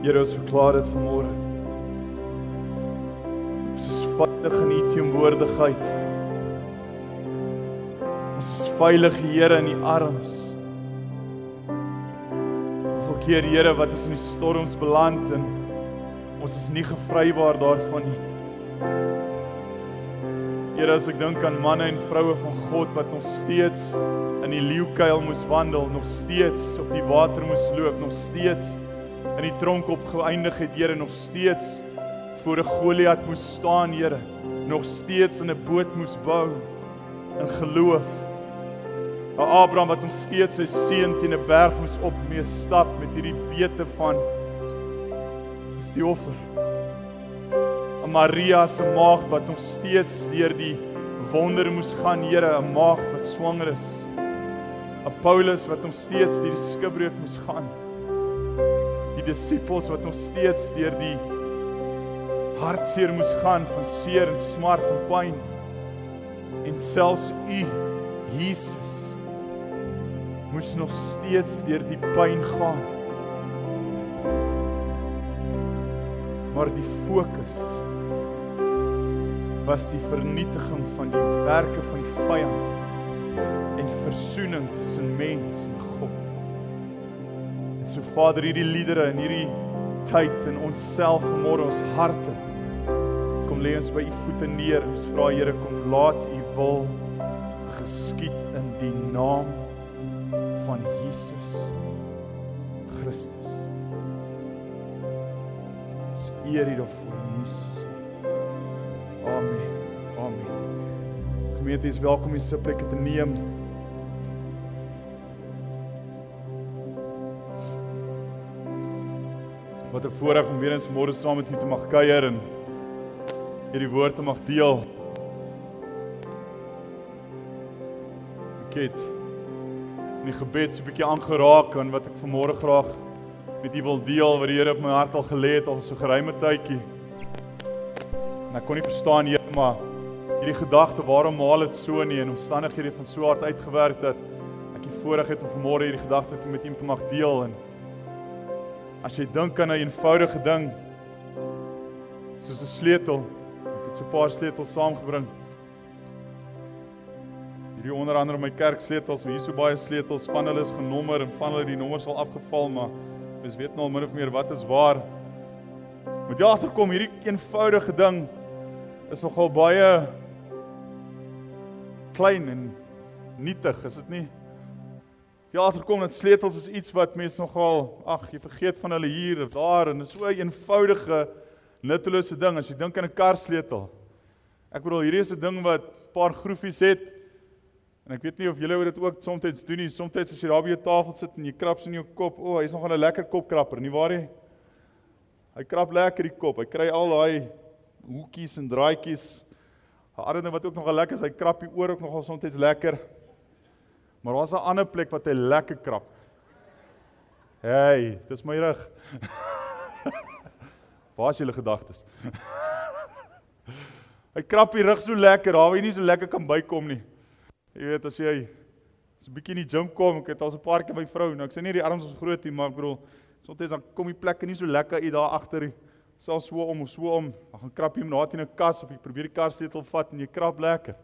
Here, ons verklaar dit vanmôre. Ons is veilig in U teenwoordigheid. Ons is veilig, Here, in U arms. Hoeveel keer, Here, wat ons in die storms beland en ons is nie gevrywaar daarvan nie. Here, as ek dink aan manne en vroue van God wat nog steeds in die leeukuil moes wandel, nog steeds op die water moes loop, nog steeds in die tronk opgeëindig het, Here, nog steeds voor 'n Goliat moes staan, Here, nog steeds in 'n boot moes bou in geloof. 'n Abraham wat nog steeds sy seun teen 'n berg moes op mee stap met hierdie wete van dis die offer. 'n Maria se maagd wat nog steeds deur die wonder moes gaan, Here, 'n maagd wat swanger is. 'n Paulus wat nog steeds deur die skipbreuk moes gaan. Die disippels wat nog steeds deur die hartseer moes gaan van seer en smart en pyn. En selfs U, Jesus, moes nog steeds deur die pyn gaan. Maar die fokus was die vernietiging van die werke van die vyand en versoening tussen mens en God. En so Vader, hierdie liedere en hierdie tyd in ons self vanmôre, ons harte, kom lê ons by U voete neer en ons vra, Here, kom laat U wil geskied in die naam van Jesus Christus. Ons eer U daarvoor in Jesus. Amen. Amen. Gemeente is welkom om die plekke te neem. Wat 'n voorreg om weer eens môre saam met U te mag kuier en hierdie woord te mag deel. Ek het in die gebed so 'n bietjie aangeraak aan wat ek vanmôre graag met U wil deel, wat die Here op my hart al gelê het, al so geruime tydjie. En ek kon nie verstaan, Here, maar hierdie gedagte, waarom maal dit so nie, en omstandighede van so hard uitgewerk dat ek die voorreg het om vanmôre hierdie gedagte met U te mag deel. En as jy dink aan 'n eenvoudige ding, soos 'n sleutel, ek het so 'n paar sleutels saamgebring. Hierdie onder andere my kerksleutels, hier so baie sleutels, van hulle is genommer en van hulle die nommers al afgeval, maar mens weet nou al min of meer wat is waar. Moet jy agterkom, hierdie eenvoudige ding is nogal baie klein en nietig, is dit nie? Jy agterkom dat sleutels is iets wat mense nogal, jy vergeet van hulle hier of daar, en dit is so 'n eenvoudige, nuttelose ding, as jy dink aan 'n karsleutel. Ek bedoel, hierdie is 'n ding wat 'n paar groefies het, en ek weet nie of julle dit ook soms doen nie, soms as jy daar by jou tafel sit en jy krap in jou kop, hy is nogal 'n lekker kopkrapper, nie waar nie? Hy krap lekker die kop, hy kry al daai hoekies en draadjies. 'n Ander ding wat ook nogal lekker is, hy krap die oor ook nogal soms lekker. Maar daar's 'n ander plek wat hy lekker krap. Hey, dis my rug. Waar is julle gedagtes? Hy krap die rug so lekker, daar waar jy nie so lekker kan bykom nie. Jy weet, as jy so 'n bietjie in die gym kom, ek het al so 'n paar keer my vrou, nou ek sê nie die arms is groot nie, maar ek bedoel, soms dan kom die plekke nie so lekker uit daar agter, selfs so om of so om, dan gaan krap jy hom daar teen 'n kas, of jy probeer die karsleutel vat en jy krap lekker.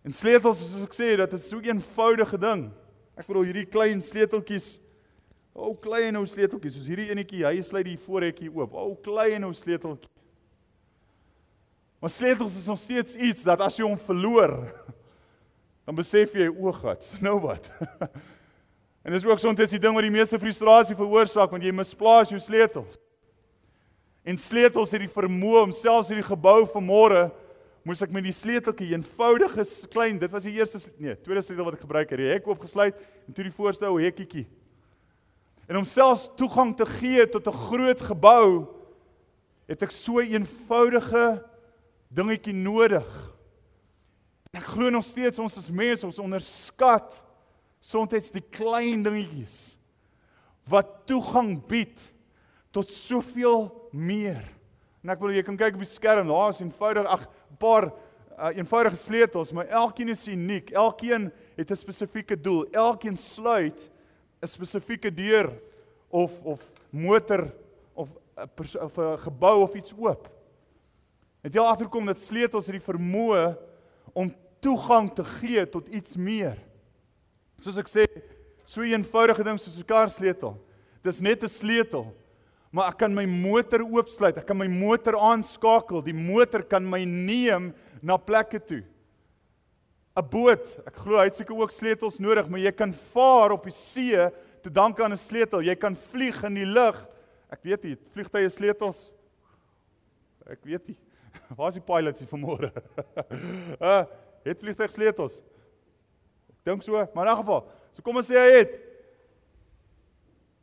En sleutels, soos ek sê, dat is so 'n eenvoudige ding. Ek bedoel, hierdie klein sleuteltjies, klein ou sleuteltjies, soos hierdie enetjie, hy sluit die voorhekkie oop, klein ou sleuteltjie. Maar sleutels is nog steeds iets dat as jy hom verloor, dan besef jy, gats, nou wat? En dis ook soms die ding wat die meeste frustrasie veroorsaak, want jy misplaas jou sleutels. En sleutels het die vermoë om selfs hierdie gebou vanmôre, moes ek met die sleuteltjie, eenvoudige klein, dit was die tweede sleutel wat ek gebruik het, die hek oopgesluit, en toe die voorste ou hekkietjie. En om selfs toegang te gee tot 'n groot gebou, het ek so 'n eenvoudige dingetjie nodig. En ek glo nog steeds, ons as mense, ons onderskat soms die klein dingetjies, wat toegang bied tot soveel meer. En ek bedoel, jy kan kyk op die skerm, daar is eenvoudig, 'n paar eenvoudige sleutels, maar elkeen is uniek, elkeen het 'n spesifieke doel, elkeen sluit 'n spesifieke deur of motor of 'n gebou of iets oop. Het jy al agterkom dat sleutels het die vermoë om toegang te gee tot iets meer? Soos ek sê, so 'n eenvoudige ding soos 'n karsleutel. Dis net 'n sleutel, maar ek kan my motor oopsluit, ek kan my motor aanskakel, die motor kan my neem na plekke toe. 'n Boot, ek glo hy het seker ook sleutels nodig, maar jy kan vaar op die see te danke aan 'n sleutel. Jy kan vlieg in die lug. Ek weet nie, vliegtuie sleutels. Ek weet nie. Waar is die pilots hier vanmôre? Het vliegtuig sleutels? Ek dink so, maar in 'n geval. So kom ons sê hy het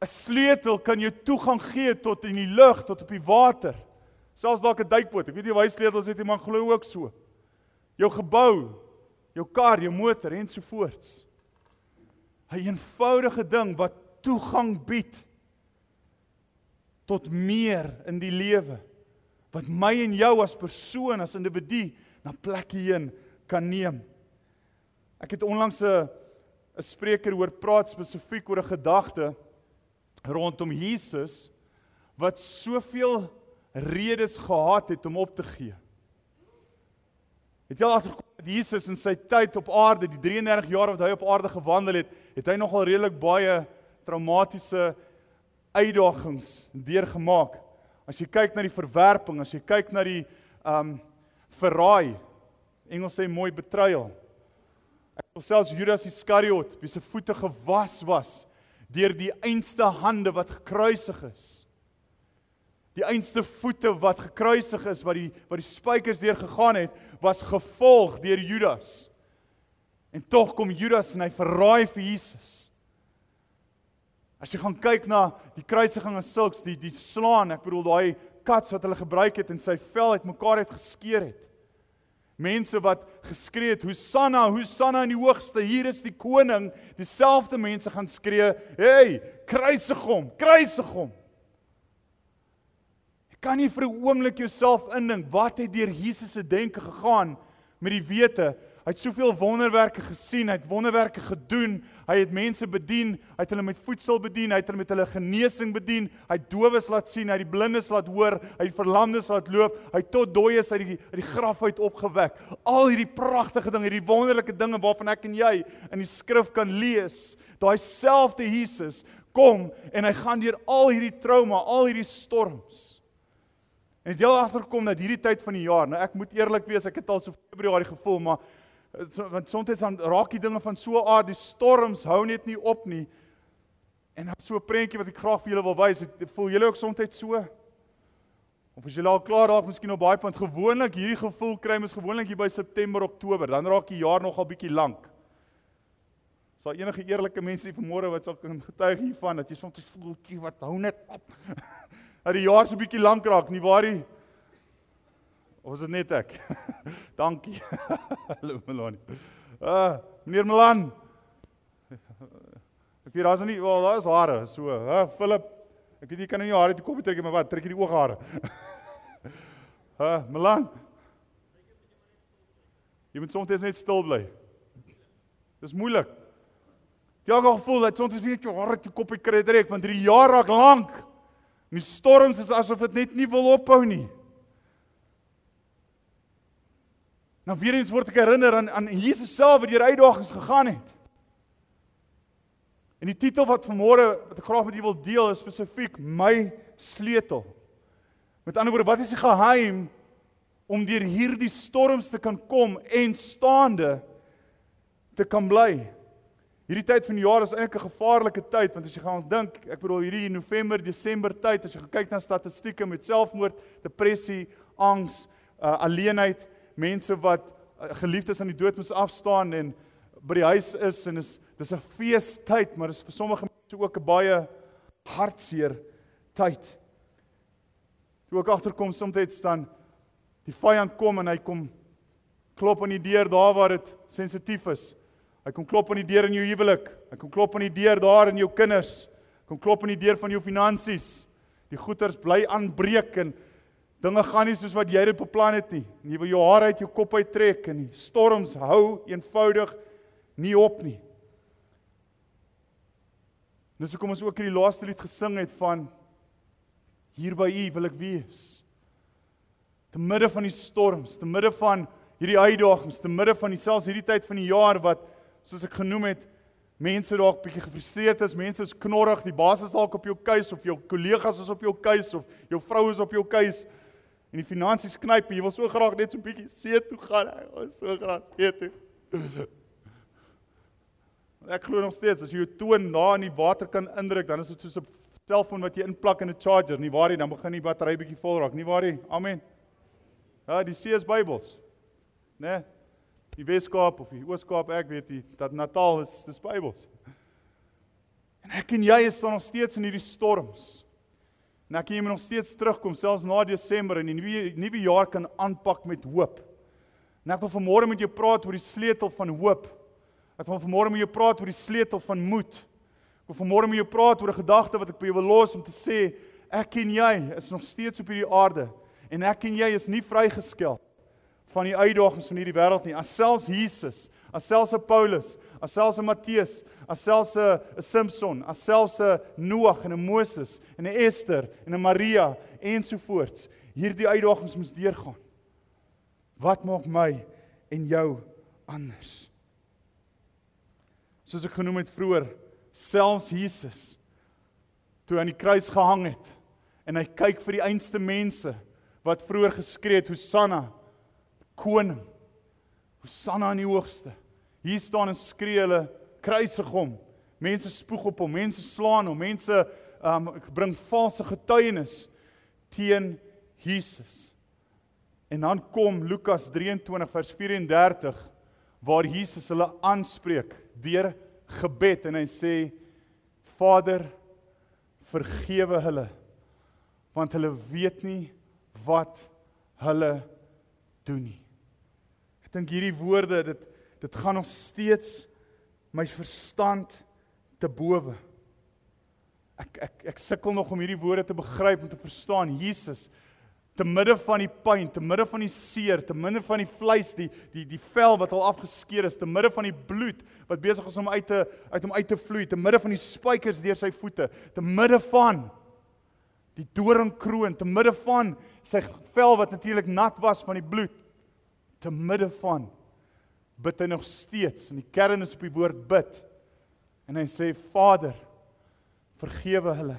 'n sleutel kan jou toegang gee tot in die lug, tot op die water. Selfs dalk 'n duikboot. Ek weet nie of hy sleutels het nie, maar glo ook so. Jou gebou, jou kar, jou motor ensovoorts. 'n eenvoudige ding wat toegang bied tot meer in die lewe. Wat my en jou as persoon, as individu na plekke heen kan neem. Ek het onlangs 'n spreker hoor praat spesifiek oor 'n gedagte rondom Jesus wat soveel redes gehad het om op te gee. Het jy al agtergekom dat Jesus in sy tyd op aarde, die 33 jaar wat hy op aarde gewandel het hy nogal redelik baie traumatiese uitdagings deurgemaak. As jy kyk na die verwerping, as jy kyk na die verraai, Engels sê mooi betrayal. Ek wil selfs Judas Iskariot, wie se voete gewas was deur die einste hande wat gekruisig is. Die einste voete wat gekruisig is, wat die spykers deur gegaan het, was gevolg deur Judas. En tog kom Judas en hy verraai vir Jesus. As jy gaan kyk na die kruisiging en sulks, die slaan, ek bedoel daai kats wat hulle gebruik het en sy vel uitmekaar het geskeer het. Mense wat geskree het, Hosanna, Hosanna in die hoogste, hier is die koning, dieselfde mense gaan skree, hey, kruisig hom, kruisig hom. Jy kan nie vir 'n oomblik jouself indink, wat het deur Jesus se denke gegaan met die wete, hy het soveel wonderwerke gesien, hy het wonderwerke gedoen, hy het mense bedien, hy het hulle met voedsel bedien, hy het hulle met hulle genesing bedien, hy het dowes laat sien, hy het die blindes laat hoor, hy het verlamdes laat loop, hy het tot dooies uit die graf uit opgewek. Al hierdie pragtige dinge, hierdie wonderlike dinge waarvan ek en jy in die skrif kan lees, daai selfde Jesus kom en hy gaan deur al hierdie trauma, al hierdie storms. En het jy al agterkom dat hierdie tyd van die jaar, nou ek moet eerlik wees, ek het al so Februarie gevoel, maar want soms dan raak die dinge van so aard, die storms hou net nie op nie. En dan so 'n prentjie wat ek graag vir julle wil wys, voel julle ook soms so? Of as julle al klaar raak, miskien op baie punt, gewoonlik hierdie gevoel kry mens gewoonlik hier by September, Oktober, dan raak die jaar nogal bietjie lank. Sal enige eerlike mense hier vanmôre wat sal kan getuig hiervan, dat jy soms voel, wat hou net op. Dat die jaar so bietjie lank raak, nie waar nie? Of is dit net ek? Dankie. Hallo Melanie. Meneer Melan. Ek weet daar's nie, wel daar is hare, so, Philip. Ek weet jy kan nie jou hare te kop trek, maar wat, trek jy die ooghare? Melan. Jy moet soms net stil bly. Dis moeilik. Jy het al gevoel dat soms weet jy hare te kop trek, want die jaar raak lank. En die storms is asof dit net nie wil ophou nie. Nou weer eens word ek herinner aan Jesus self wat deur uitdagings gegaan het. En die titel wat vanmôre wat ek graag met julle wil deel is spesifiek my sleutel. Met ander woorde, wat is die geheim om deur hierdie storms te kan kom en staande te kan bly? Hierdie tyd van die jaar is eintlik 'n gevaarlike tyd, want as jy gaan dink, ek bedoel hierdie November, Desember tyd, as jy kyk na statistieke met selfmoord, depressie, angs, alleenheid, mense wat geliefdes aan die dood moes afstaan en by die huis is en dis 'n feestyd, maar dis vir sommige mense ook 'n baie hartseer tyd. Toe ek agterkom soms dan die vyand kom en hy kom klop aan die deur daar waar dit sensitief is. Hy kom klop aan die deur in jou huwelik. Hy kom klop aan die deur daar in jou kinders. Hy kom klop aan die deur van jou finansies. Die goeders bly aanbreek en dinge gaan nie soos wat jy dit beplan het nie. En jy wil jou hare uit jou kop uittrek en die storms hou eenvoudig nie op nie. Dis hoekom ons ook hierdie laaste lied gesing het van hier by U wil ek wees. Te midde van die storms, te midde van hierdie uitdagings, te midde van selfs hierdie tyd van die jaar wat, soos ek genoem het, mense dalk bietjie gefrustreerd is, mense is knorrig, die baas is dalk op jou keus, of jou kollegas is op jou keus, of jou vrou is op jou keus, en die finansies knyp, en jy wil so graag net so bietjie see toe gaan, so graag see toe. Ek glo nog steeds, as jy jou toon daar in die water kan indruk, dan is dit soos 'n selfoon wat jy inplak in 'n charger, nie waar nie, dan begin die battery bietjie vol raak, nie waar nie, amen. Ja, die see is Bybels, né? Die Weskaap of die Ooskaap, ek weet nie, dat Natal is, dis Bybels. En ek en jy is dan nog steeds in hierdie storms. En ek en jy moet nog steeds terugkom, selfs na Desember, en die nuwe jaar kan aanpak met hoop. En ek wil vanmôre met jou praat oor die sleutel van hoop. Ek wil vanmôre met jou praat oor die sleutel van moed. Ek wil vanmôre met jou praat oor 'n gedagte wat ek by jou wil los om te sê, ek en jy is nog steeds op hierdie aarde, en ek en jy is nie vrygeskel van die uitdagings van hierdie wêreld nie. As selfs Jesus, as selfs 'n Paulus, as selfs 'n Matteus, as selfs 'n Samson, as selfs 'n Noag en 'n Moses en 'n Esther en 'n Maria ensovoorts, hierdie uitdagings moes deurgaan. Wat maak my en jou anders? Soos ek genoem het vroeër, selfs Jesus, toe hy aan die kruis gehang het, en hy kyk vir die einste mense, wat vroeër geskree het, Hosanna, koning, Hosanna in die hoogste. Hier staan en skree hulle, kruisig hom, mense spoeg op hom, mense slaan hom, mense bring valse getuienis teen Jesus. En dan kom Lukas 23 vers 34, waar Jesus hulle aanspreek, deur gebed, en hy sê, Vader, vergewe hulle, want hulle weet nie wat hulle doen nie. Ek dink hierdie woorde, dit gaan nog steeds my verstand te bowe. Ek sukkel nog om hierdie woorde te begryp en te verstaan. Jesus, te midde van die pyn, te midde van die seer, te midde van die vleis, die vel wat al afgeskeer is, te midde van die bloed wat besig is om uit hom uit te vloei, te midde van die spykers deur sy voete, te midde van die doringkroon, te midde van sy vel wat natuurlik nat was van die bloed, te midde van bid hy nog steeds, en die kern is op die woord bid, en hy sê, Vader, vergewe hulle,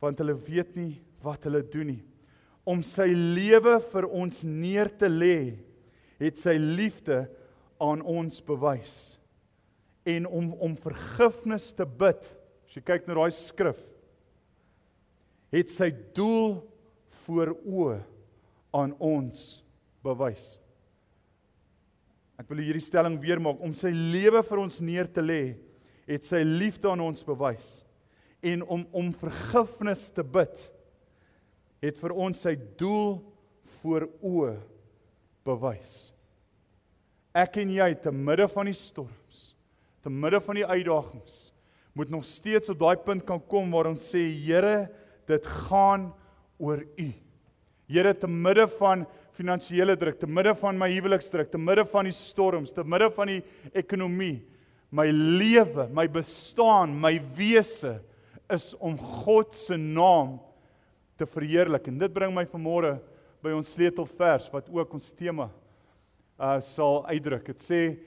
want hulle weet nie wat hulle doen nie. Om sy lewe vir ons neer te lê, het sy liefde aan ons bewys. En om vergifnis te bid, as jy kyk na daai skrif, het sy doel voor oë aan ons bewys. Ek wil hierdie stelling weer maak, om sy lewe vir ons neer te lê, het sy liefde aan ons bewys. En om vergifnis te bid, het vir ons sy doel voor oë bewys. Ek en jy, te midde van die storms, te midde van die uitdagings, moet nog steeds op daai punt kan kom waar ons sê, Here, dit gaan oor U. Here, te midde van finansiële druk, te midde van my huweliksdruk, te midde van die storms, te midde van die ekonomie, my lewe, my bestaan, my wese, is om God se naam te verheerlik. En dit bring my vanmôre by ons sleutelvers, wat ook ons tema sal uitdruk. Het sê,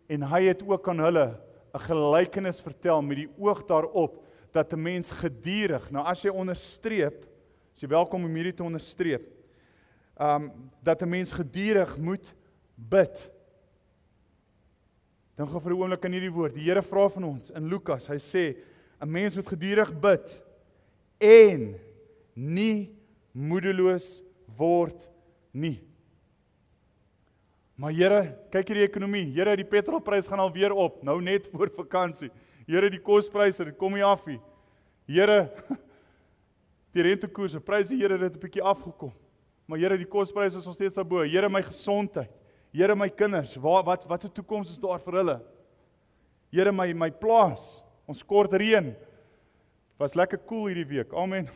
en hy het ook aan hulle 'n gelykenis vertel met die oog daarop, dat 'n mens gedurig, nou as jy onderstreep, is jy welkom om hierdie te onderstreep, dat 'n mens gedurig moet bid. Dan gaan vir 'n oomblik aan hierdie woord. Die Here vra van ons in Lukas, hy sê, 'n mens moet gedurig bid en nie moedeloos word nie. Maar Here, kyk hierdie ekonomie. Here, die petrolprys gaan alweer op, nou net voor vakansie. Here, die kospryse, dit kom nie af nie. Here, die rentekoerse, pryse, Here, dit het 'n bietjie afgekom. Maar Here, die kospryse is nog steeds daarbo. Here, my gesondheid. Here, my kinders, wat 'n toekoms is daar vir hulle? Here, my plaas, ons kort reën. Was lekker koel hierdie week. Amen.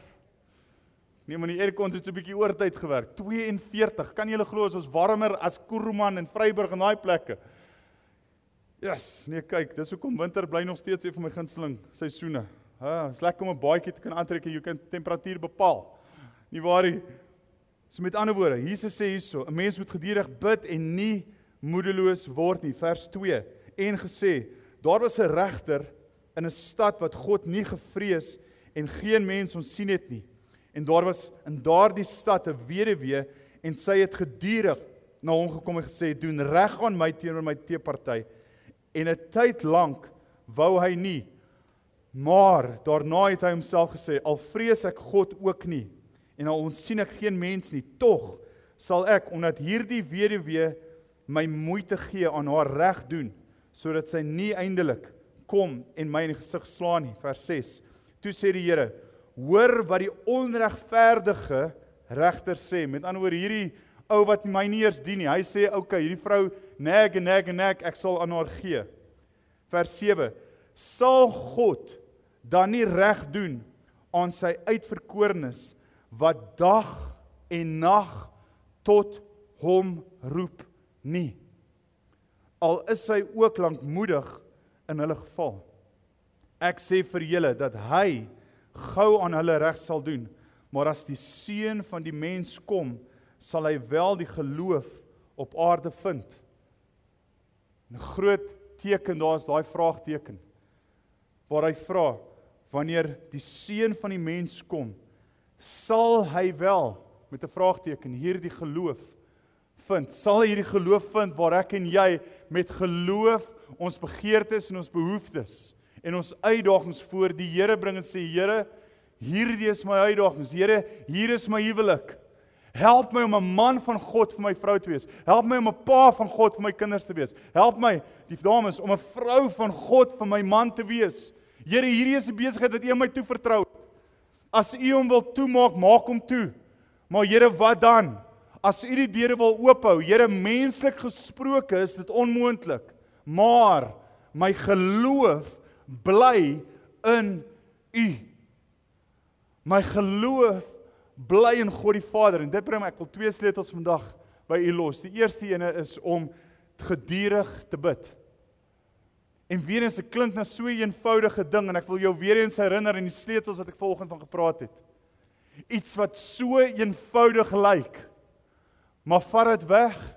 Nee, maar die aircons het so 'n bietjie oortyd gewerk. 42. Kan julle glo, ons warmer as Kuruman en Vryburg en daai plekke. Yes, nee, kyk, dis hoekom winter bly nog steeds een van my gunsteling seisoene. Is lekker om 'n baadjie te kan aantrek en jy kan temperatuur bepaal. Nie waar nie? So met ander woorde, Jesus sê hierso, 'n mens moet gedurig bid en nie moedeloos word nie. Vers 2. En gesê, daar was 'n regter in 'n stad wat God nie gevrees en geen mens ontsien het nie. En daar was in daardie stad 'n weduwee en sy het gedurig na hom gekom en gesê, doen reg aan my teenoor my teeparty. En 'n tyd lank wou hy nie, maar daarna het hy homself gesê, al vrees ek God ook nie, en al ontsien ek geen mens nie, tog sal ek, omdat hierdie weduwee my moeite gee, aan haar reg doen, sodat sy nie eindelik kom en my in die gesig slaan nie. Vers 6. Toe sê die Here, hoor wat die onregverdige regter sê. Met ander woorde, hierdie ou wat my nie eers dien nie. Hy sê, okay, hierdie vrou nag en nag en nag, ek sal aan haar gee. Vers 7. Sal God dan nie reg doen aan sy uitverkorenes wat dag en nag tot hom roep nie? Al is hy ook lankmoedig in hulle geval. Ek sê vir julle dat hy gou aan hulle reg sal doen, maar as die Seun van die mens kom, sal hy wel die geloof op aarde vind. 'n Groot teken, daar is daai vraagteken, waar hy vra, wanneer die Seun van die mens kom, sal hy wel, met 'n vraagteken, hierdie geloof vind. Sal hy hierdie geloof vind waar ek en jy met geloof ons begeertes en ons behoeftes en ons uitdagings voor die Here bring en sê, Here, hierdie is my uitdagings. Here, hier is my huwelik. Help my om 'n man van God vir my vrou te wees. Help my om 'n pa van God vir my kinders te wees. Help my, die dames, om 'n vrou van God vir my man te wees. Here, hierdie is 'n besigheid wat U my toevertrou het. As U hom wil toemaak, maak hom toe. Maar Here, wat dan? As U die deure wil oophou, Here, menslik gesproke is dit onmoontlik. Maar my geloof bly in U. My geloof bly in God die Vader. En dit bring my, ek wil 2 sleutels vandag by U los. Die eerste ene is om gedurig te bid. En weer eens, dit klink na so 'n eenvoudige ding, en ek wil jou weer eens herinner aan die sleutels wat ek vanoggend van gepraat het. Iets wat so eenvoudig lyk, maar vat dit weg.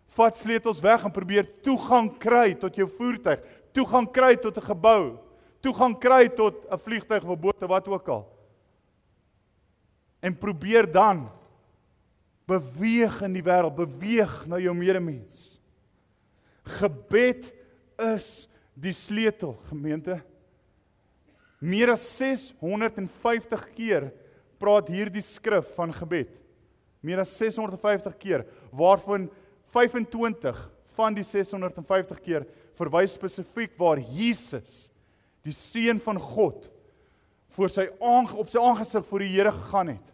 Vat sleutels weg en probeer toegang kry tot jou voertuig, toegang kry tot 'n gebou, toegang kry tot 'n vliegtuig of 'n boot of wat ook al. En probeer dan beweeg in die wêreld, beweeg na jou medemens. Gebed is die sleutel, gemeente. Meer as 650 keer praat hierdie skrif van gebed. Meer as 650 keer, waarvan 25 van die 650 keer verwys spesifiek waar Jesus, die Seun van God, op sy aangesig voor die Here gegaan het.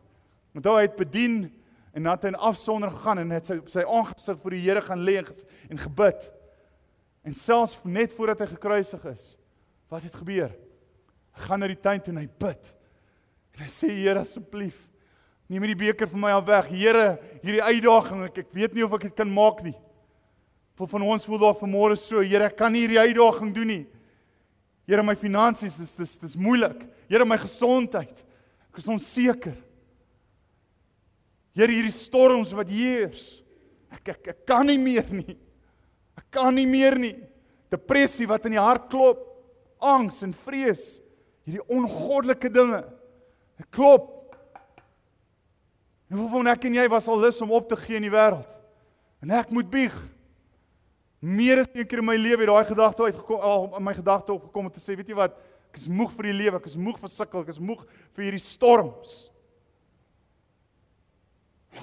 Onthou, hy het bedien en dan het hy in afsonder gegaan en het op sy aangesig voor die Here gaan lê en gebid. En selfs net voordat hy gekruisig is, wat het gebeur? Hy gaan na die tuin toe en hy bid. En hy sê, Here, asseblief, neem die beker van my af weg. Here, hierdie uitdaging, ek weet nie of ek dit kan maak nie. Voor van ons voel daar vanmôre so, Here, ek kan nie hierdie uitdaging doen nie. Here, my finansies, dis moeilik. Here, my gesondheid, ek is onseker. Here, hierdie storms wat heers, ek kan nie meer nie. Ek kan nie meer nie. Depressie wat in die hart klop, angs en vrees, hierdie ongoddelike dinge. Ek klop. En hoeveel van ek en jy was al lus om op te gee in die wêreld? En ek moet bieg. Meer as een keer in my lewe het daai gedagte uitgekom, in my gedagte opgekom om te sê, weet jy wat, ek is moeg vir die lewe, ek is moeg vir sukkel, ek is moeg vir hierdie storms.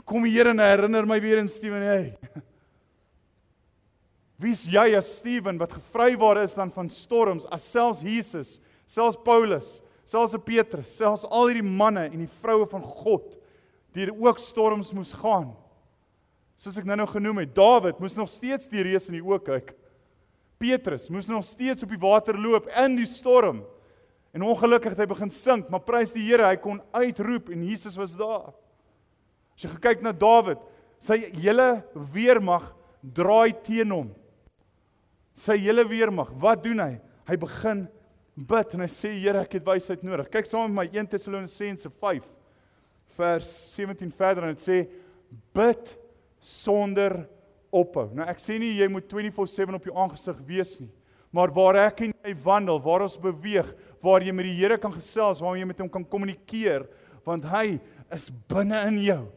Kom die Here en herinner my weer in Steven, hey. Wie is jy as Steven wat gevrywaar is dan van storms, as selfs Jesus, selfs Paulus, selfs Petrus, selfs al hierdie manne en die vroue van God, die ook storms moes gaan. Soos ek nou genoem het, Dawid moes nog steeds die reus in die oë kyk. Petrus moes nog steeds op die water loop in die storm. En ongelukkig het hy begin sink, maar prys die Here, hy kon uitroep en Jesus was daar. As jy gekyk na Dawid, sy hele weermag draai teen hom. Sy hele weermag, wat doen hy? Hy begin bid, en hy sê, Here, ek het wysheid nodig. Kyk saam met my 1 Tessalonisense 5, vers 17 verder, en dit sê, bid sonder ophou. Nou ek sê nie, jy moet 24/7 op jou aangesig wees nie, maar waar ek en jy wandel, waar ons beweeg, waar jy met die Here kan gesels, waar jy met hom kan kommunikeer, want hy is binne in jou.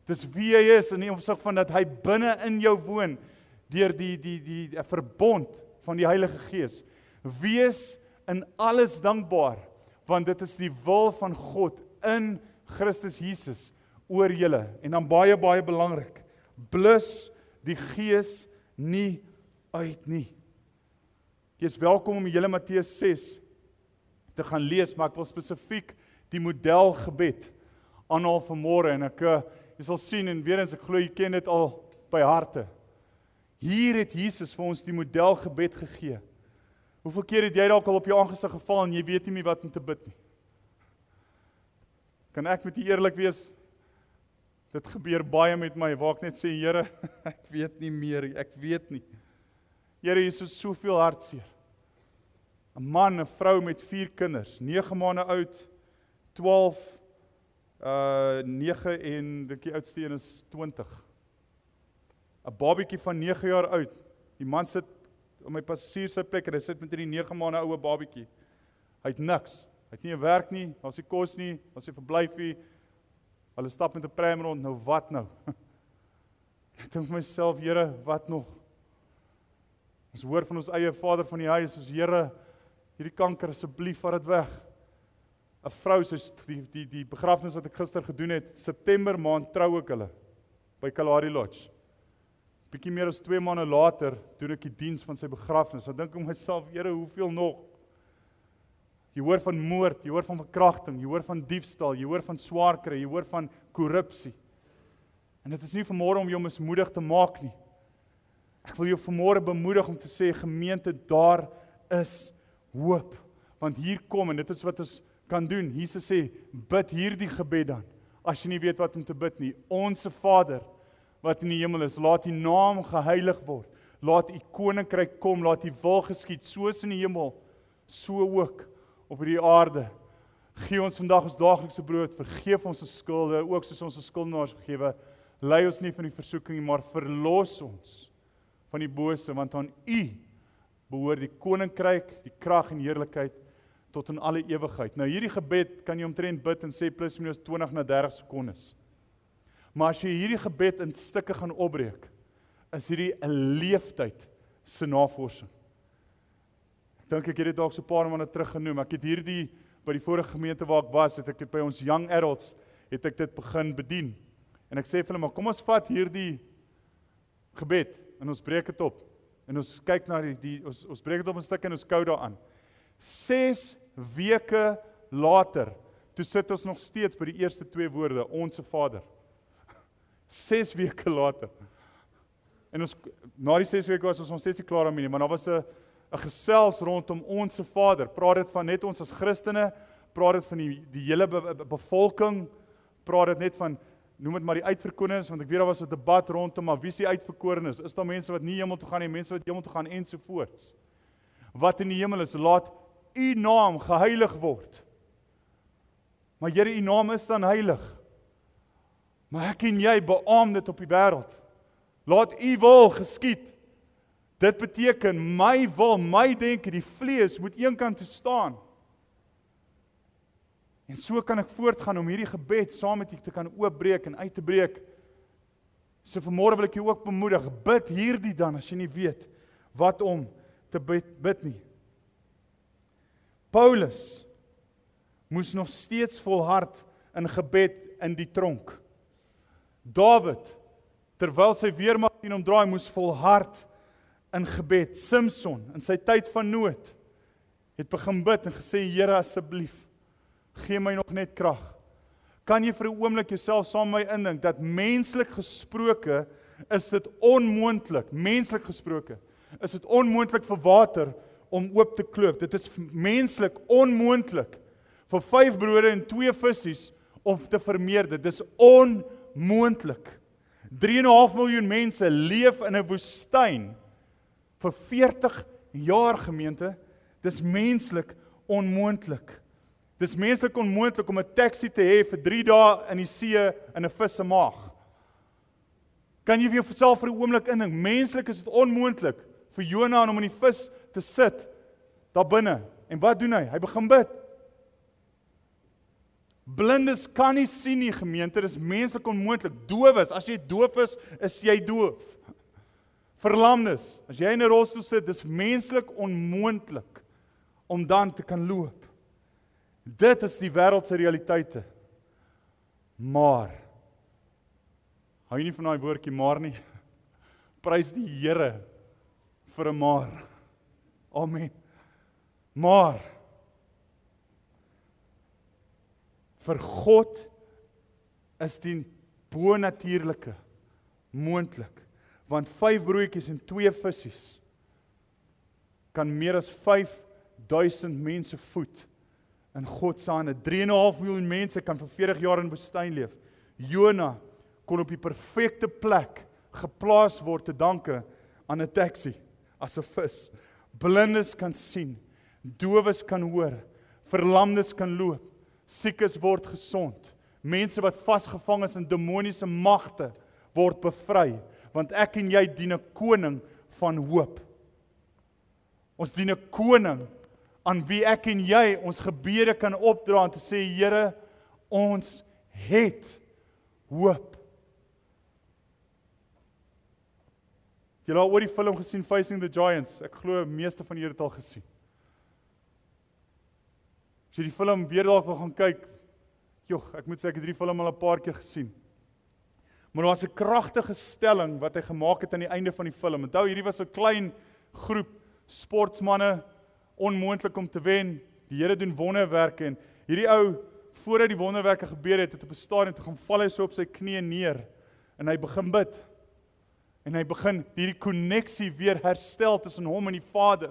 Dis wie hy is, in die opsig van dat hy binne in jou woon, deur die verbond van die Heilige Gees. Wees in alles dankbaar, want dit is die wil van God in Christus Jesus oor julle. En dan baie, baie belangrik, blus die Gees nie uit nie. Jy is welkom om die hele Matteus 6 te gaan lees, maar ek wil spesifiek die modelgebed aanhaal vanmôre, en jy sal sien, en weer eens, ek glo jy ken dit al by harte. Hier het Jesus vir ons die modelgebed gegee. Hoeveel keer het jy dalk al op jou aangesig geval en jy weet nie meer wat om te bid nie? Kan ek met jy eerlik wees? Dit gebeur baie met my, waar ek net sê, Here, ek weet nie meer, ek weet nie. Here, hier is soveel hartseer. 'n man, 'n vrou met 4 kinders, 9 maande oud, 12, 9 en die oudste een is 20. 'n babietjie van 9 jaar oud. Die man sit op my passasier sy plek en hy sit met hierdie 9 maande oue babietjie. Hy het niks. Hy het nie 'n werk nie, daar's nie kos nie, daar's nie verblyf nie. Hulle stap met 'n pram rond, nou wat nou? Ek dink vir myself, Here, wat nog? Ons hoor van ons eie Vader van die huis, ons Here, hierdie kanker asseblief vat dit weg. 'n Vrou, soos die begrafnis wat ek gister gedoen het, September maand trou ek hulle by Kalahari Lodge. Bietjie meer as 2 maande later doen ek die diens van sy begrafnis. Dan dink ek myself, Here, hoeveel nog? Jy hoor van moord, jy hoor van verkrachting, jy hoor van diefstal, jy hoor van swaarkry, jy hoor van korrupsie. En dit is nie vanmôre om jou mismoedig te maak nie. Ek wil jou vanmôre bemoedig om te sê, gemeente, daar is hoop. Want hier kom, en dit is wat ons kan doen. Jesus sê, bid hierdie gebed dan, as jy nie weet wat om te bid nie. Onse Vader, wat in die hemel is, laat die naam geheilig word. Laat die koninkryk kom, laat die wil geskied, soos in die hemel, so ook op die aarde. Gee ons vandag ons daaglikse brood, vergeef ons skulde, ook soos ons skuldenaars vergewe. Lei ons nie van die versoeking nie, maar verlos ons van die bose, want aan U behoort die koninkryk, die krag en heerlikheid tot in alle ewigheid. Nou hierdie gebed kan jy omtrent bid en sê plus minus 20 na 30 sekondes. Maar as jy hierdie gebed in stukke gaan opbreek, is hierdie 'n leeftyd se navorsing. Ek het dit dalk so 'n paar maande terug genoem. Ek het hierdie by die vorige gemeente waar ek was, het ek dit by ons young adults, het ek dit begin bedien. En ek sê vir hulle, maar kom ons vat hierdie gebed en ons breek dit op. En ons kyk na ons breek dit op 'n stuk en ons kou daaraan. 6 weke later, toe sit ons nog steeds by die eerste 2 woorde, Onse Vader. 6 weke later. En ons, na die 6 weke was ons nog steeds nie klaar daarmee nie, maar daar was 'n gesels rondom Onse Vader. Praat dit van net ons as Christene, praat dit van die hele bevolking, praat dit net van, noem dit maar die uitverkorenes, want ek weet daar was 'n debat rondom, maar wie is die uitverkorenes? Is daar mense wat nie hemel toe gaan nie, mense wat hemel toe gaan ensovoorts? Wat in die hemel is, laat U naam geheilig word. Maar Here, U naam is dan heilig. Maar ek en jy beamoen dit op die wêreld. Laat U wil geskied. Dit beteken my wil, my denke, die vlees moet eenkant toe staan. En so kan ek voortgaan om hierdie gebed saam met U te kan oopbreek en uit te breek. So vanmôre wil ek jou ook bemoedig, bid hierdie dan as jy nie weet wat om te bid nie. Paulus moes nog steeds volhard in gebed in die tronk. Dawid, terwyl sy weermag teen hom draai, moes volhard in gebed. Samson, in sy tyd van nood, het begin bid en gesê, Here asseblief, gee my nog net krag. Kan jy vir 'n oomblik jouself saam met my indink, dat menslik gesproke, is dit onmoontlik, menslik gesproke, is dit onmoontlik vir water om oop te kloof. Dit is menslik onmoontlik vir 5 brode en 2 visse om te vermeerder. Dit is onmoontlik. 3,5 miljoen mense leef in 'n woestyn vir 40 jaar, gemeente. Dis menslik onmoontlik. Dis menslik onmoontlik om 'n taxi te hê vir 3 dae in die see in 'n vis se maag. Kan jy vir jouself vir 'n oomblik indink, menslik is dit onmoontlik vir Jona om in die vis te sit daar binne. En wat doen hy? Hy begin bid. Blindes kan nie sien nie, gemeente, dis menslik onmoontlik. Doofes, as jy doof is jy doof. Verlamdes, as jy in 'n rolstoel sit, dis menslik onmoontlik om dan te kan loop. Dit is die wêreld se realiteite. Maar, hou jy nie van daai woordjie maar nie? Prys die Here vir 'n maar. Amen. Maar, vir God is die bonatuurlike moontlik, want 5 broodjies en 2 visse kan meer as 5000 mense voed in God se hande. 3,5 miljoen mense kan vir 40 jaar in die woestyn leef. Jona kon op die perfekte plek geplaas word te danke aan 'n taxi as 'n vis. Blindes kan sien, dowes kan hoor, verlamdes kan loop, siekes word gesond, mense wat vasgevang is in demoniese magte word bevry, want ek en jy dien 'n koning van hoop. Ons dien 'n koning aan wie ek en jy ons gebede kan opdra en te sê, Here, ons het hoop. Jy het al oor die film gesien, Facing the Giants. Ek glo meeste van julle het al gesien. As jy die film weer dalk wil gaan kyk, ek moet sê, ek het die film al 'n paar keer gesien. Maar daar was 'n kragtige stelling wat hy gemaak het aan die einde van die film. Onthou, hierdie was 'n klein groep sportsmanne, onmoontlik om te wen. Die Here doen wonderwerke en hierdie ou, voordat die wonderwerke gebeur het op 'n stadium toe gaan val hy so op sy knieë neer en hy begin bid. En hy begin hierdie koneksie weer herstel tussen hom en die Vader.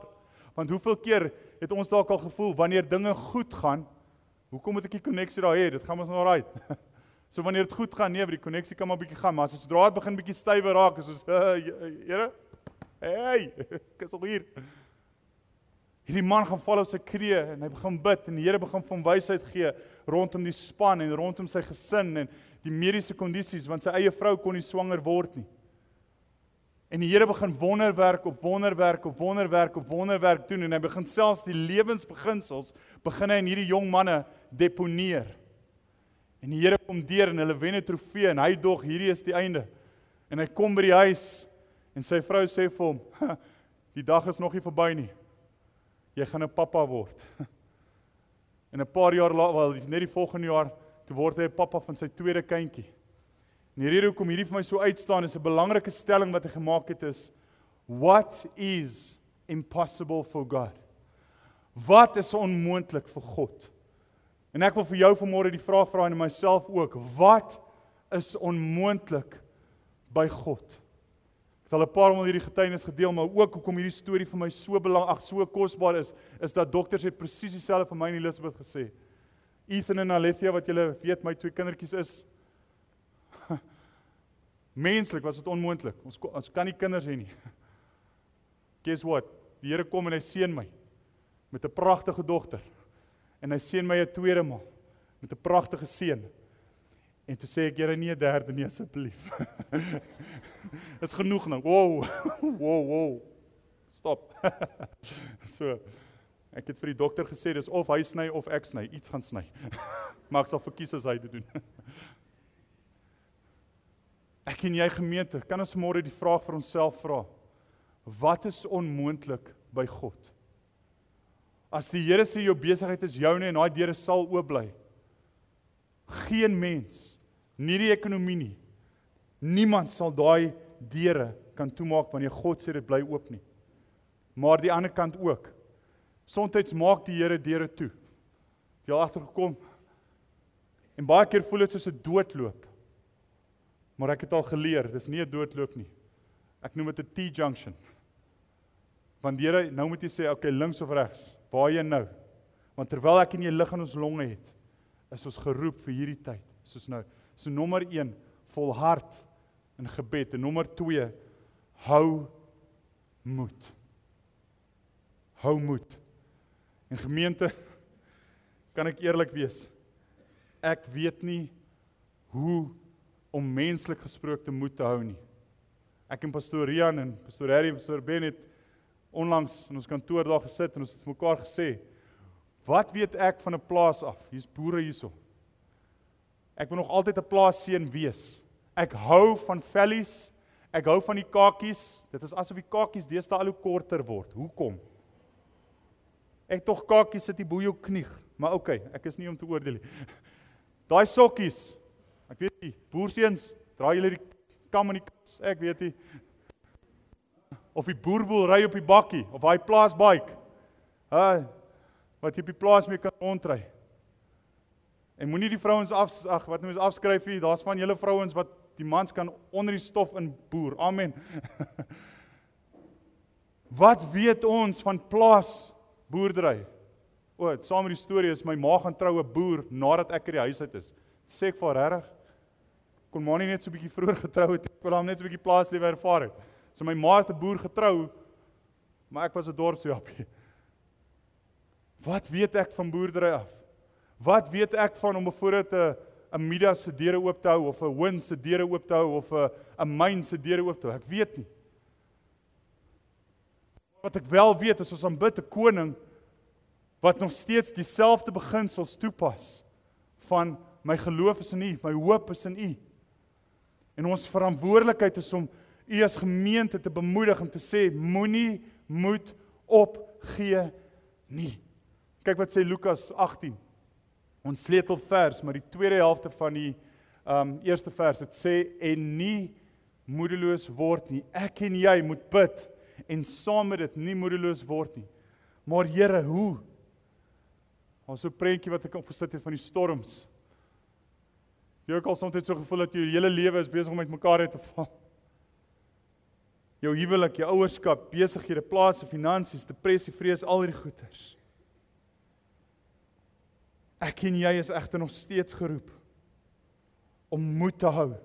Want hoeveel keer het ons dalk al gevoel, wanneer dinge goed gaan, hoekom moet ek die koneksie daar hê? Dit gaan ons nou right. So wanneer dit goed gaan, nee, die koneksie kan maar bietjie gaan, maar as dit sodra dit begin bietjie stywer raak, is soos, Here, hey, ek is al hier. Hierdie man gaan val op sy knieë en hy begin bid en die Here begin van wysheid gee rondom die span en rondom sy gesin en die mediese kondisies, want sy eie vrou kon nie swanger word nie. En die Here begin wonderwerk op wonderwerk op wonderwerk op wonderwerk doen en hy begin selfs die lewensbeginsels begin hy in hierdie jong manne deponeer. En die Here kom deur en hulle wen 'n trofee en hy dog hierdie is die einde. En hy kom by die huis en sy vrou sê vir hom, die dag is nog nie verby nie. Jy gaan 'n pappa word. En 'n paar jaar later, net die volgende jaar, toe word hy 'n pappa van sy tweede kindjie. En die rede hoekom hierdie vir my so uitstaan is 'n belangrike stelling wat hy gemaak het is, what is impossible for God? Wat is onmoontlik vir God? En ek wil vir jou vanmôre die vraag vra en myself ook, wat is onmoontlik by God? Ek het al 'n paar van hierdie getuienis gedeel, maar ook hoekom hierdie storie vir my so so kosbaar is dat dokters het presies dieselfde vir my en Elisabeth gesê. Ethan en Alethea, wat julle weet, my 2 kindertjies is, menslik was dit onmoontlik. Ons kan nie kinders hê nie. Guess what? Die Here kom en hy seën my met 'n pragtige dogter. En hy seën my 'n tweede maal met 'n pragtige seun. En toe sê ek, Here, nie 'n derde nie asseblief. Is genoeg nou. Wow. Stop. So, ek het vir die dokter gesê, dis of hy sny of ek sny, iets gaan sny. Maar ek sal verkies as hy dit doen. Ek en jy gemeente, kan ons môre die vraag vir onsself vra, wat is onmoontlik by God? As die Here sê jou besigheid is joune en daai deure sal oop bly, geen mens, nie die ekonomie nie, niemand sal daai deure kan toemaak wanneer God sê dit bly oop nie. Maar die ander kant ook, soms maak die Here deure toe. Het jy al agtergekom? En baie keer voel dit soos 'n doodloop. Maar ek het al geleer, dis nie 'n doodloop nie. Ek noem dit 'n T-junction. Want Here, nou moet jy sê, okay, links of regs, waarheen nou? Want terwyl ek en jy lig in ons longe het, is ons geroep vir hierdie tyd. Soos nou, so nommer 1, volhard in gebed. En nommer 2, hou moed. Hou moed. En gemeente, kan ek eerlik wees? Ek weet nie hoe om menslik gesproke moed te hou nie. Ek en Pastoor Rian en Pastoor Harry en Pastoor Ben het onlangs in ons kantoor daar gesit en ons het mekaar gesê, wat weet ek van 'n plaas af? Hier's boere hierso. Ek wil nog altyd 'n plaasseun wees. Ek hou van vellies, ek hou van die kakies. Dit is asof die kakies deesdae al hoe korter word. Hoekom? Ek tog kakies sit die bo jou knie, maar okay, ek is nie om te oordeel nie. Daai sokkies, ek weet nie, boerseuns, draai julle die kam in die kas, ek weet nie. Of die boerboel ry op die bakkie, of hy plaasbike, wat jy op die plaas mee kan rondry. En moenie die vrouens afskryf nie, daar's van julle vrouens wat die mans kan onder die stof in boer, amen. Wat weet ons van plaasboerdery? Saam met die storie is, my ma gaan trou 'n boer, nadat ek uit die huis uit is. Sê ek vir haar regtig, kon maar nie net so 'n bietjie vroeër getrou het, ek wil hom net so 'n bietjie plaaslewe ervaar het. So my ma het 'n boer getrou, maar ek was 'n dorpsjappie. Wat weet ek van boerdery af? Wat weet ek van om byvoorbeeld 'n Midas se deure oop te hou, of 'n Win se deure oop te hou, of 'n Myn se deure oop te hou? Ek weet nie. Wat ek wel weet is ons aanbid 'n koning wat nog steeds dieselfde beginsels toepas van my geloof is in U, my hoop is in U. En ons verantwoordelikheid is om U as gemeente te bemoedig om te sê, moenie moed opgee nie. Kyk wat sê Lukas 18, ons sleutelvers, maar die tweede helfte van die eerste vers, dit sê, en nie moedeloos word nie. Ek en jy moet bid, en saam met dit nie moedeloos word nie. Maar Here, hoe? Ons so 'n prentjie wat ek opgesit het van die storms. Jy ook al soms so gevoel dat jou hele lewe is besig om uit mekaar uit te val. Jou huwelik, jou ouerskap, besighede, plase, finansies, depressie, vrees, al hierdie goeters. Ek en jy is egter nog steeds geroep om moed te hou.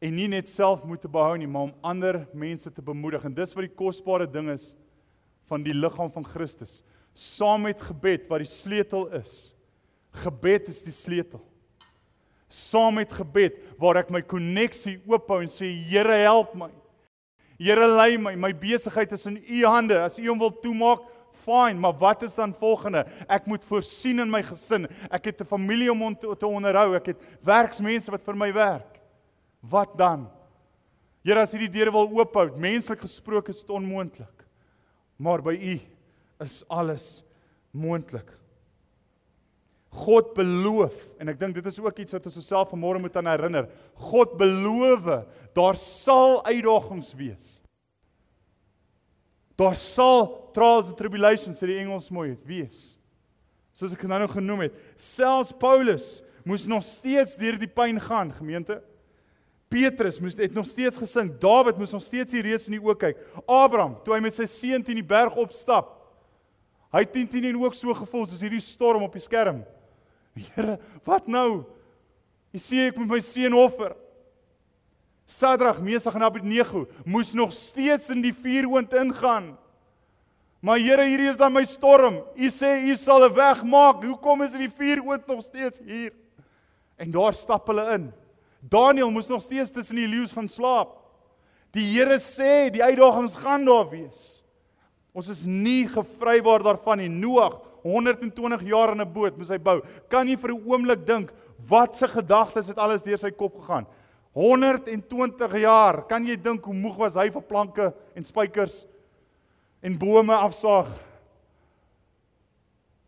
En nie net self moed te behou nie, maar om ander mense te bemoedig. En dis wat die kosbare ding is van die liggaam van Christus. Saam met gebed, wat die sleutel is. Gebed is die sleutel. Saam met gebed, waar ek my koneksie oophou en sê, Here help my. Here lei my, my besigheid is in U hande. As U hom wil toemaak, fine, maar wat is dan volgende? Ek moet voorsien in my gesin. Ek het 'n familie om te onderhou. Ek het werksmense wat vir my werk. Wat dan? Here, as U die deure wil oophou, menslik gesproke is dit onmoontlik. Maar by U is alles moontlik. God beloof, en ek dink dit is ook iets wat ons osself vanmôre moet aan herinner. God beloof, daar sal uitdagings wees. Daar sal trials and tribulations, sê die Engels mooi, wees. Soos ek nou genoem het. Selfs Paulus moes nog steeds deur die pyn gaan, gemeente. Petrus het nog steeds gesing. Dawid moes nog steeds die reus in die oë kyk. Abraham, toe hy met sy seun teen die berg opstap, hy het teen ook so gevoel soos hierdie storm op die skerm. Here, wat nou? Jy sê ek moet my seun offer. Sadrag, Mesach en Abednego moes nog steeds in die vuuroond ingaan. Maar Here, hierdie is dan my storm. U sê U sal 'n weg maak. Hoekom is die vuuroond nog steeds hier? En daar stap hulle in. Daniël moes nog steeds tussen die leeu's gaan slaap. Die Here sê die uitdagings gaan daar wees. Ons is nie gevrywaar daarvan nie. Noag, 120 jaar in 'n boot moes hy bou. Kan nie vir 'n oomblik dink wat se gedagtes het alles deur sy kop gegaan. 120 jaar. Kan jy dink hoe moeg was hy vir planke en spykers en bome afsaag?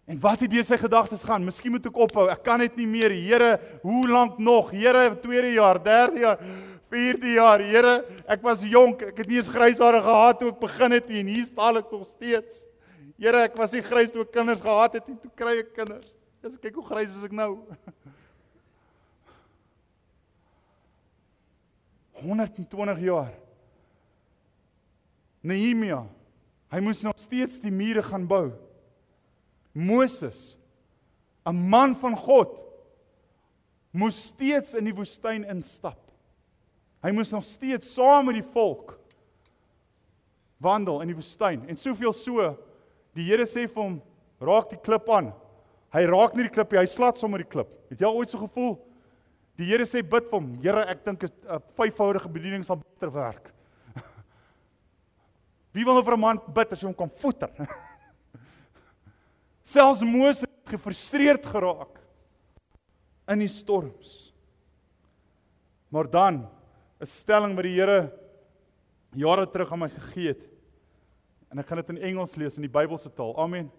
En wat het deur sy gedagtes gaan? Miskien moet ek ophou. Ek kan dit nie meer. Here, hoe lank nog? Here, 2de jaar, 3de jaar, 4de jaar. Here, ek was jonk. Ek het nie eens grys hare gehad toe ek begin het nie en hier staan ek nog steeds. Here, ek was nie grys toe ek kinders gehad het en toe kry ek kinders. As ek kyk hoe grys is ek nou. 120 jaar. Nehemia, hy moes nog steeds die mure gaan bou. Moses, 'n man van God, moes steeds in die woestyn instap. Hy moes nog steeds saam met die volk wandel in die woestyn. En soveel so, die Here sê vir hom, raak die klip aan. Hy raak nie die klip nie, hy slaat sommer die klip. Het jy al ooit so gevoel? Die Here sê bid vir hom. Here, ek dink 'n 5voudige bediening sal beter werk. Wie wil nou vir 'n man bid as jy hom kan voeter? Selfs Moses het gefrustreerd geraak in die storms. Maar dan 'n stelling wat die Here jare terug aan my gegee het. En ek gaan dit in Engels lees in die Bybelse taal. Amen.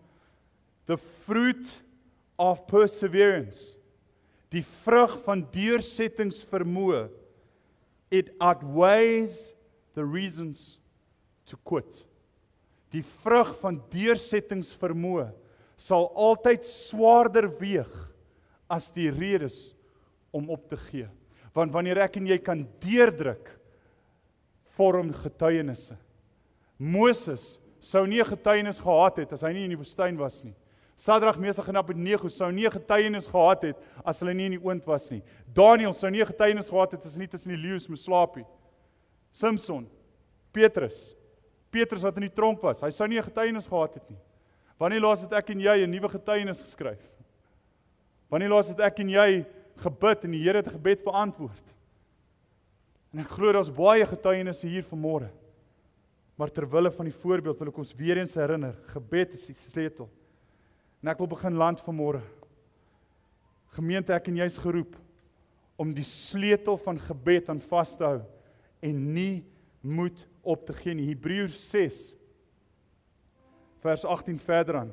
The fruit of perseverance. Die vrug van deursettingsvermoë. It outweighs the reasons to quit. Die vrug van deursettingsvermoë sal altyd swaarder weeg as die redes om op te gee. Want wanneer ek en jy kan deurdruk, vorm getuienisse. Moses sou nie 'n getuienis gehad het as hy nie in die woestyn was nie. Sadrag, Mesach en Abednego sou nie 'n getuienis gehad het as hulle nie in die oond was nie. Daniel sou nie 'n getuienis gehad het as hy nie tussen die leeu's moes slaap nie. Samson, Petrus wat in die tronk was, hy sou nie 'n getuienis gehad het nie. Wanneer laas het ek en jy 'n nuwe getuienis geskryf? Wanneer laas het ek en jy gebid en die Here het 'n gebed beantwoord? En ek glo daar's baie getuienisse hier vanmôre. Maar terwille van die voorbeeld wil ek ons weer eens herinner, gebed is die sleutel. En ek wil begin land vanmôre. Gemeente, ek en jy is geroep om die sleutel van gebed aan vas te hou en nie moed op te gee nie. Hebreërs 6 vers 18 verder aan.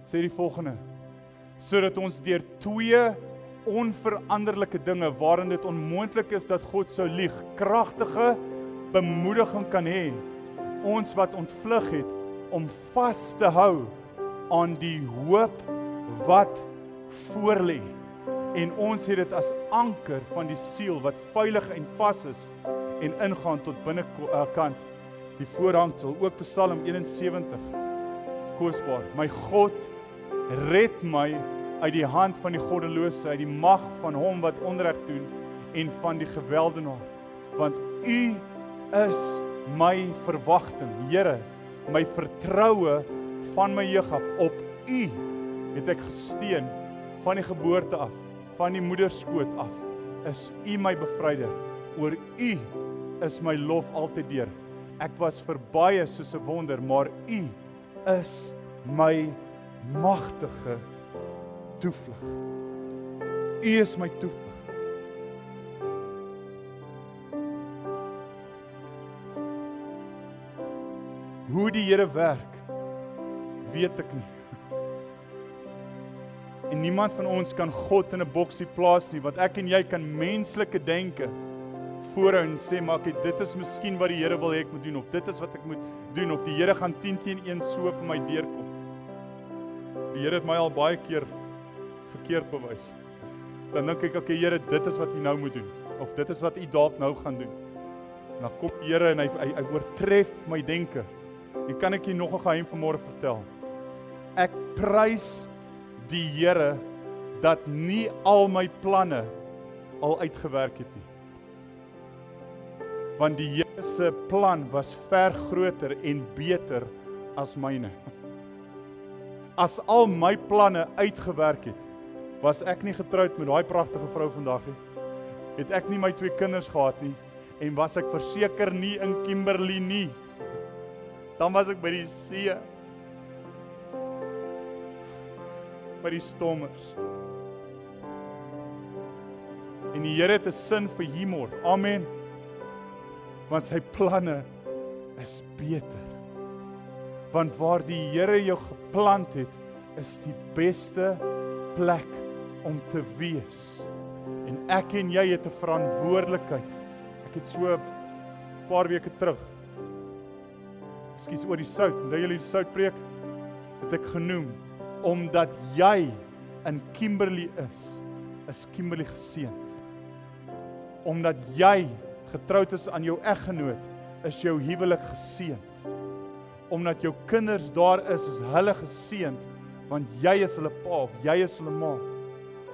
Sê die volgende: sodat ons deur twee onveranderlike dinge waarin dit onmoontlik is dat God sou lieg, kragtige bemoediging kan hê, ons wat ontvlug het om vas te hou aan die hoop wat voorlê. En ons het dit as anker van die siel wat veilig en vas is en ingaan tot binnekant die voorhangsel. Ook Psalm 71 is kosbaar. My God, red my uit die hand van die goddelose, uit die mag van hom wat onreg doen en van die geweldenaar. Want U is my verwagting, Here, my vertroue van my jeug af. Op U het ek gesteun van die geboorte af, van die moederskoot af. Is U my bevryder. Oor U is my lof altyd deur. Ek was vir baie soos 'n wonder, maar U is my magtige toevlug. U is my toevlug. Hoe die Here werk, weet ek nie. En niemand van ons kan God in 'n boksie plaas nie, want ek en jy kan menslike denke voorhou en sê, maar okay, dit is miskien wat die Here wil hê ek moet doen, of dit is wat ek moet doen, of die Here gaan 10-1 so vir my deurkom. Die Here het my al baie keer verkeerd bewys. Dan dink ek, okay Here, dit is wat U nou moet doen, of dit is wat U dalk nou gaan doen. En dan kom die Here en hy oortref my denke. En kan ek jy nog 'n geheim vanmôre vertel? Ek prys die Here dat nie al my planne al uitgewerk het nie. Want die Here se plan was ver groter en beter as myne. As al my planne uitgewerk het, was ek nie getroud met daai pragtige vrou vandag nie. Het ek nie my 2 kinders gehad nie en was ek verseker nie in Kimberley nie. Dan was ek by die see. By die stormers. En die Here het 'n sin vir humor. Amen. Want sy planne is beter. Want waar die Here jou geplant het, is die beste plek om te wees. En ek en jy het 'n verantwoordelikheid. Ek het so 'n paar weke terug, oor die sout, en dat julle die soutpreek, het ek genoem, omdat jy in Kimberley is Kimberley geseënd. Omdat jy getroud is aan jou eggenoot, is jou huwelik geseënd. Omdat jou kinders daar is hulle geseënd, want jy is hulle pa of jy is hulle ma.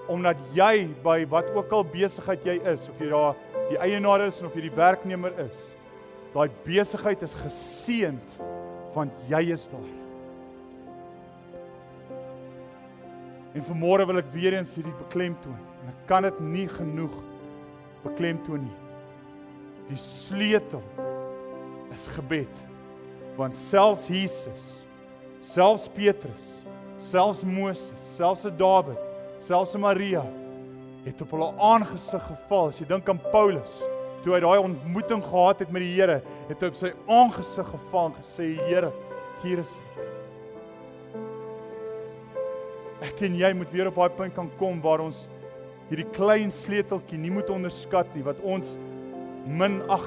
Omdat jy by wat ook al besigheid jy is, of jy daar die eienaar is, of jy die werknemer is, daai besigheid is geseënd, want jy is daar. En vanmôre wil ek weer eens hierdie beklemtoon. En ek kan dit nie genoeg beklemtoon nie. Die sleutel is gebed. Want selfs Jesus, selfs Petrus, selfs Moses, selfs Dawid, selfs Maria, het op hulle aangesig geval. As jy dink aan Paulus, toe hy daai ontmoeting gehad het met die Here, het hy op sy aangesig geval en gesê, Here, hier is ek. Ek en jy moet weer op daai punt kan kom waar ons hierdie klein sleuteltjie nie moet onderskat nie, wat ons minag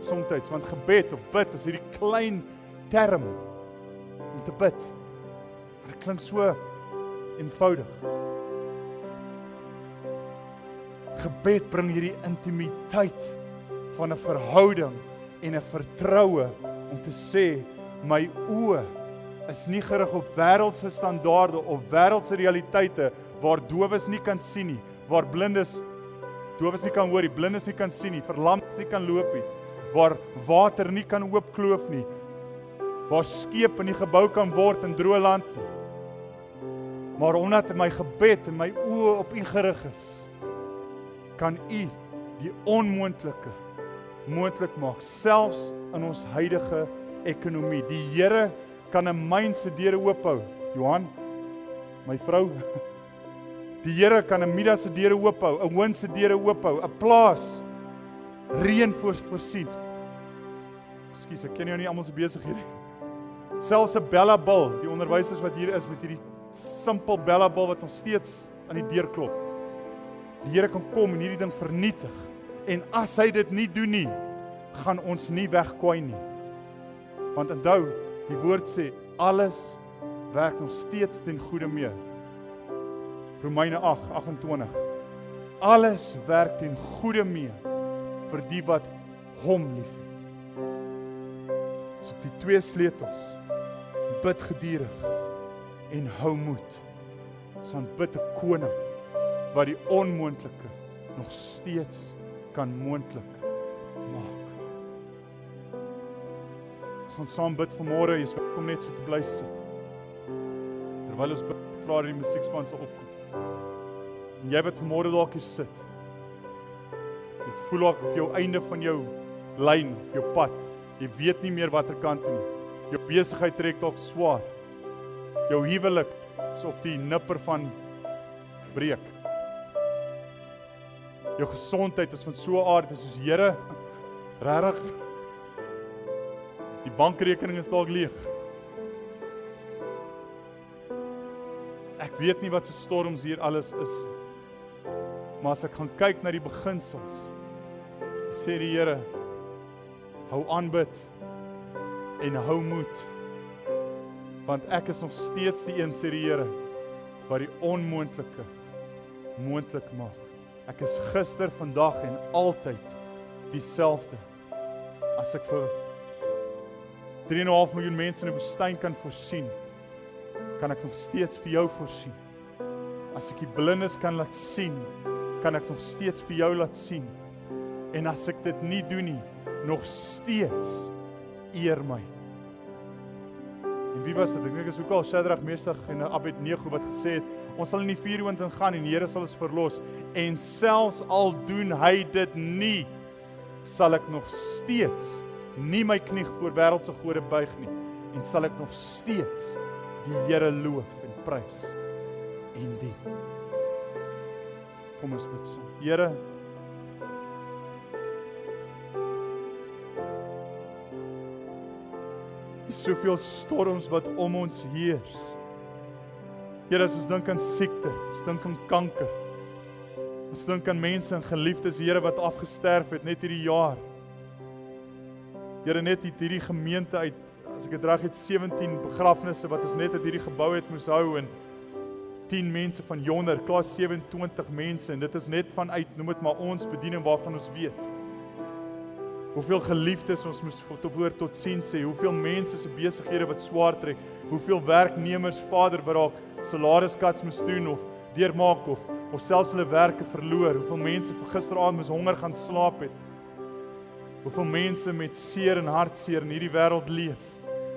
soms, want gebed of bid is hierdie klein term om te bid. Maar dit klink so eenvoudig. Gebed bring hierdie intimiteit van 'n verhouding en 'n vertroue om te sê, my oë is nie gerig op wêreldse standaarde of wêreldse realiteite waar dowes nie kan sien nie, waar dowes nie kan hoor nie, blindes nie kan sien nie, verlamdes nie kan loop nie, waar water nie kan oopkloof nie, waar skepe nie gebou kan word in droë land nie. Maar omdat my gebed en my oë op U gerig is, kan U die onmoontlike moontlik maak, selfs in ons huidige ekonomie. Die Here kan 'n myn se deure oophou. Johan, my vrou, die Here kan 'n Midas se deure oophou, 'n Hoën se deure oophou, 'n plaas reën voorsien. Ekskuus, ek ken jou nie almal se besighede nie. Selfs 'n bellabil, die onderwysers wat hier is met hierdie simpel bellabil wat nog steeds aan die deur klop. Die Here kan kom en hierdie ding vernietig. En as hy dit nie doen nie, gaan ons nie wegkwai nie. Want onthou, die woord sê, alles werk nog steeds ten goeie mee. Romeine 8:28. Alles werk ten goeie mee vir die wat hom liefhet. So die twee sleutels, bid gedurig en hou moed. Ons aanbid 'n koning wat die onmoontlike nog steeds kan moontlik maak. Ons gaan saam bid vanmôre, jy is welkom net so te bly sit. Terwyl ons bid, vra die musiekspan sal opkom. En jy wat vanmôre dalk hier sit, jy voel dalk op jou einde van jou lyn, op jou pad, jy weet nie meer watter kant toe nie. Jou besigheid trek dalk swaar. Jou huwelik is op die nipper van breek. Jou gesondheid is van so 'n aard, soos Here, regtig, die bankrekening is dalk leeg. Ek weet nie wat so storms hier alles is, maar as ek gaan kyk na die beginsels, sê die Here, hou aan bid en hou moed, want ek is nog steeds die een, sê die Here, wat die onmoontlike moontlik maak. Ek is gister, vandag en altyd dieselfde. As ek vir 3,5 miljoen mense in 'n woestyn kan voorsien, kan ek nog steeds vir jou voorsien. As ek die blindes kan laat sien, kan ek nog steeds vir jou laat sien. En as ek dit nie doen nie, nog steeds eer my. En wie was dit? Ek dink is ook al Shadrach, Mesach en Abednego wat gesê het, ons sal in die vuurwind ingaan en die Here sal ons verlos. En selfs al doen hy dit nie, sal ek nog steeds nie my knie voor wêreldse gode buig nie. En sal ek nog steeds die Here loof en prys en dien. Kom ons bid saam. Here, soveel storms wat om ons heers. Here, as ons dink aan siekte, ons dink aan kanker, ons dink aan mense en geliefdes, Here, wat afgesterf het net hierdie jaar. Here, net hierdie gemeente uit, as ek dit reg het, 17 begrafnisse wat ons net uit hierdie gebou het moes hou en 10 mense van Yonder, klaar 27 mense en dit is net vanuit, noem dit maar ons bediening waarvan ons weet. Hoeveel geliefdes ons moes tot sien sê, hoeveel mense se besighede wat swaar trek, hoeveel werknemers, Vader, wat dalk salariskats moes doen of deurmaak of selfs hulle werke verloor, hoeveel mense vir gisteraand moes honger gaan slaap het, hoeveel mense met seer en hartseer in hierdie wêreld leef,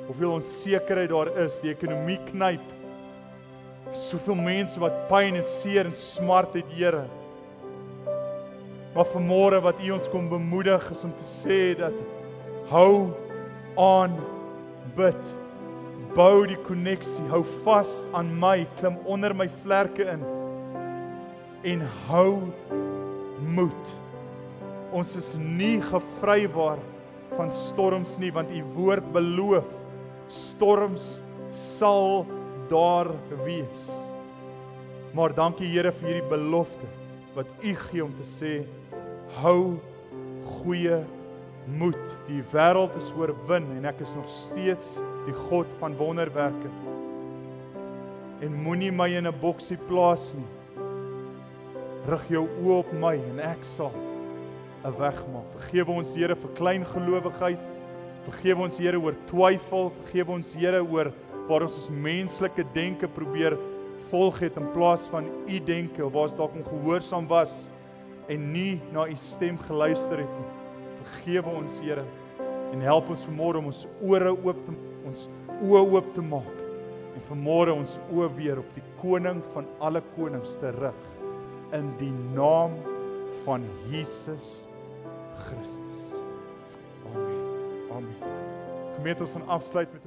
hoeveel onsekerheid daar is, die ekonomie knyp, Soveel mense wat pyn en seer en smart het, Here. Maar vanmôre wat U ons kom bemoedig is om te sê dat hou aan bid. Bou die koneksie, hou vas aan my, klim onder my vlerke in en hou moed. Ons is nie gevrywaar van storms nie, want U woord beloof, storms sal daar wees. Maar dankie Here vir hierdie belofte wat U gee om te sê, hou goeie moed. Die wêreld is oorwin en ek is nog steeds die God van wonderwerke. En moenie my in 'n boksie plaas nie. Rig jou oë op my en ek sal 'n weg maak. Vergewe ons Here vir klein gelowigheid. Vergewe ons Here oor twyfel. Vergewe ons Here oor waar ons menslike denke probeer volg het in plaas van U denke, of waar ons dalk ongehoorsaam was en nie na U stem geluister het nie. Vergewe ons Here en help ons vanmôre om ons oë oop te maak en vanmôre ons oë weer op die koning van alle konings te rig in die naam van Jesus Christus. Amen. Amen. Gemeente, ons gaan afsluit met